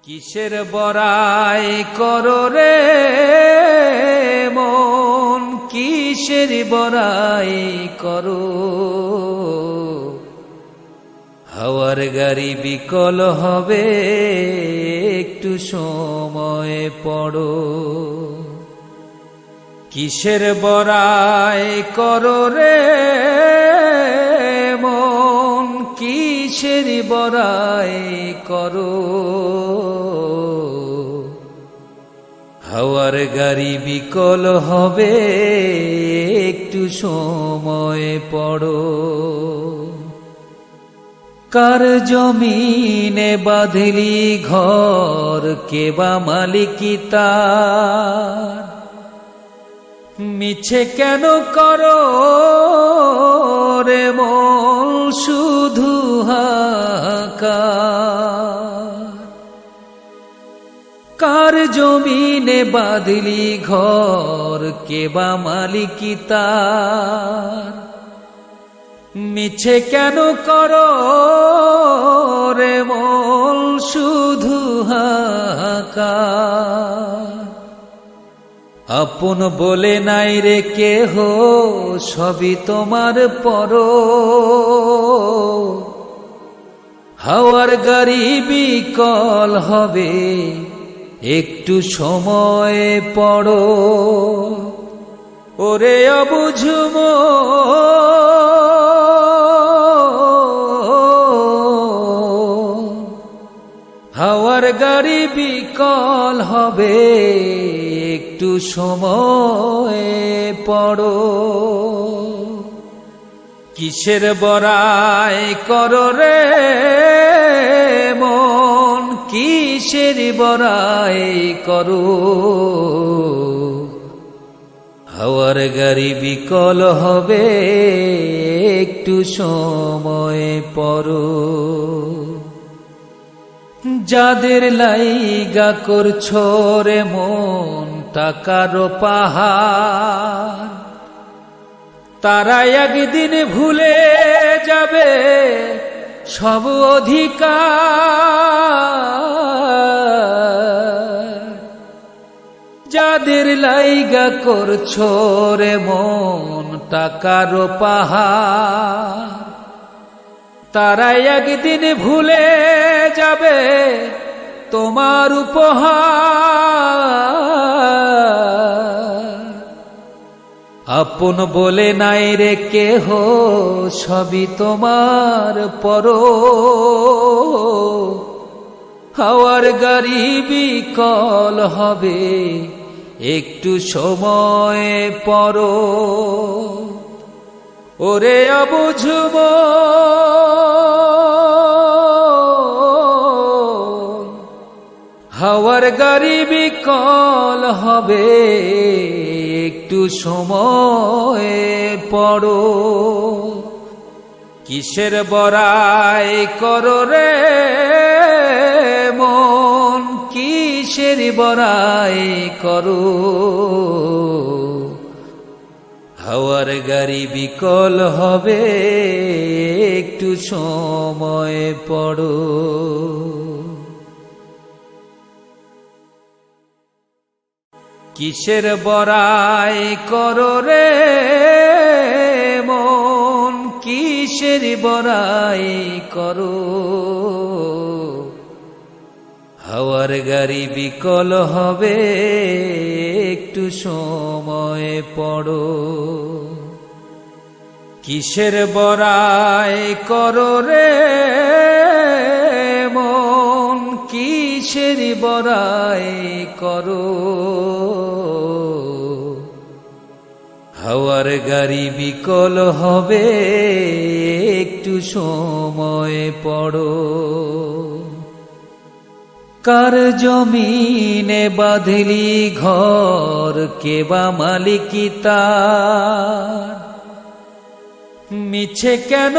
কিসের বড়াই করো রে মন, কিসের বড়াই করো। হাওয়ার গাড়ি বিকল হবে, একটু সময় পড়ো। কিসের বড়াই করো রে মন, কিসের বড়াই করো। হাওয়ার গাড়ি বিকল হবে, একটু সময় পড়ো। কার জমিনে বাঁধলি ঘর, কে বা মালিকি তার। মিছে কেন করো রে মন, শুধু হাহাকার। কার জমিনে বাঁধলি ঘর, কে বা মালিকি তার। মিছে কেন করো রে মন, শুধু হাহাকার। আপন বলে নাই রে কেহ, সবই তোমার পর। হাওয়ার গাড়ি বিকল হবে, একটু সময় পড়ো। ওরে অবুঝ মন, হাওয়ার গাড়ি বিকল হবে, একটু সময় পড়ো। কিসের বড়াই করো রে মন, কিসের বড়াই করো। হাওয়ার গাড়ি বিকল হবে, একটু সময় পড়ো। যাদের লাইগা করছো রে মন টাকার পাহাড়, তারা একদিন ভুলে যাবে সব অধিকার। যাদের লাইগা করছো রে মন টাকার পাহাড়, তারা একদিন ভুলে যাবে তোমার উপহার। আপন বলে নাই রে কেহ, সবই তোমার পর। হাওয়ার গাড়ি বিকল হবে, একটু সময় পড়ো। ওরে অবুঝ মন, হাওয়ার গাড়ি বিকল হবে, একটু সময় পড়ো। কিসের বড়াই করো রে মন, কিসের বড়াই করো। হাওয়ার গাড়ি বিকল হবে, একটু সময় পড়ো। কিসের বড়াই করো রে মন, কিসের বড়াই করো। হাওয়ার গাড়ি বিকল হবে, একটু সময় পড়ো। কিসের বড়াই করো রে মন, কিসের বড়াই করো। হাওয়ার গাড়ি বিকল হবে, একটু সময় পড়ো। কার জমিনে বাঁধলি ঘর, কে বা মালিকি তার। মিছে কেন